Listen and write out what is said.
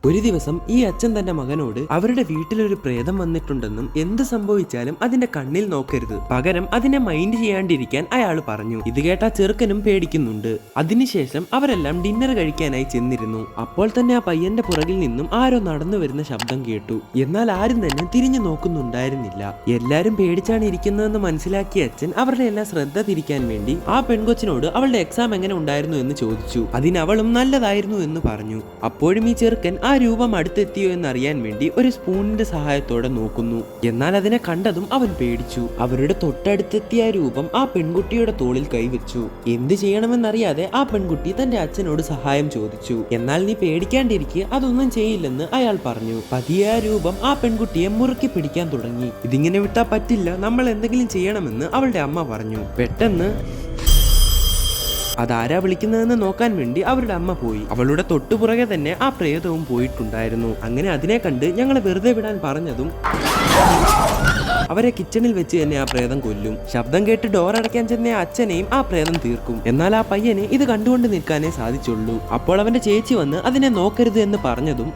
ഒരു ദിവസം ഈ അച്ഛൻ തന്റെ മകനോട് അവരുടെ വീട്ടിലൊരു പ്രേതം വന്നിട്ടുണ്ടെന്നും എന്ത് സംഭവിച്ചാലും അതിന്റെ കണ്ണിൽ നോക്കരുത്, പകരം അതിനെ മൈൻഡ് ചെയ്യാണ്ടിരിക്കാൻ അയാൾ പറഞ്ഞു. ഇത് കേട്ട ചെറുക്കനും പേടിക്കുന്നുണ്ട്. അതിനുശേഷം അവരെല്ലാം ഡിന്നർ കഴിക്കാനായി ചെന്നിരുന്നു. അപ്പോൾ തന്നെ ആ പയ്യന്റെ പുറകിൽ നിന്നും ആരോ നടന്നു വരുന്ന ശബ്ദം കേട്ടു. എന്നാൽ ആരും തന്നെ തിരിഞ്ഞു നോക്കുന്നുണ്ടായിരുന്നില്ല. എല്ലാരും പേടിച്ചാണ് ഇരിക്കുന്നതെന്ന് മനസ്സിലാക്കിയ അച്ഛൻ അവരുടെ എല്ലാം ശ്രദ്ധ തിരിക്കാൻ വേണ്ടി ആ പെൺകൊച്ചിനോട് അവളുടെ എക്സാം എങ്ങനെ ഉണ്ടായിരുന്നു എന്ന് ചോദിച്ചു. അതിനവളും നല്ലതായിരുന്നു എന്ന് പറഞ്ഞു. അപ്പോഴും ഈ ചെറുക്കൻ ആ രൂപം അടുത്തെത്തിയോ എന്നറിയാൻ വേണ്ടി ഒരു സ്പൂണിന്റെ സഹായത്തോടെ നോക്കുന്നു. എന്നാൽ അതിനെ കണ്ടതും അവൻ പേടിച്ചു. അവരുടെ തൊട്ടടുത്തെത്തിയ രൂപം ആ പെൺകുട്ടിയുടെ തോളിൽ കൈവച്ചു. എന്ത് ചെയ്യണമെന്നറിയാതെ ആ പെൺകുട്ടി തന്റെ അച്ഛനോട് സഹായം ചോദിച്ചു. എന്നാൽ നീ പേടിക്കാണ്ടിരിക്കുക, അതൊന്നും ചെയ്യില്ലെന്ന് അയാൾ പറഞ്ഞു. പതിയെ ആ രൂപം ആ പെൺകുട്ടിയെ മുറുക്കി പിടിക്കാൻ തുടങ്ങി. ഇതിങ്ങനെ വിട്ടാ പറ്റില്ല, നമ്മൾ എന്തെങ്കിലും ചെയ്യണമെന്ന് അവളുടെ അമ്മ പറഞ്ഞു. പെട്ടെന്ന് അതാരാ വിളിക്കുന്നതെന്ന് നോക്കാൻ വേണ്ടി അവരുടെ അമ്മ പോയി. അവളുടെ തൊട്ടുപുറകെ തന്നെ ആ പ്രേതവും പോയിട്ടുണ്ടായിരുന്നു. അങ്ങനെ അതിനെ കണ്ട് ഞങ്ങളെ വെറുതെ വിടാൻ പറഞ്ഞതും അവരെ കിച്ചണിൽ വെച്ച് തന്നെ ആ പ്രേതം കൊല്ലും. ശബ്ദം കേട്ട് ഡോർ അടയ്ക്കാൻ ചെന്ന അച്ഛനെയും ആ പ്രേതം തീർക്കും. എന്നാൽ ആ പയ്യനെ ഇത് കണ്ടുകൊണ്ട് നിൽക്കാനേ സാധിച്ചുള്ളൂ. അപ്പോൾ അവന്റെ ചേച്ചി വന്ന് അതിനെ നോക്കരുത് എന്ന് പറഞ്ഞതും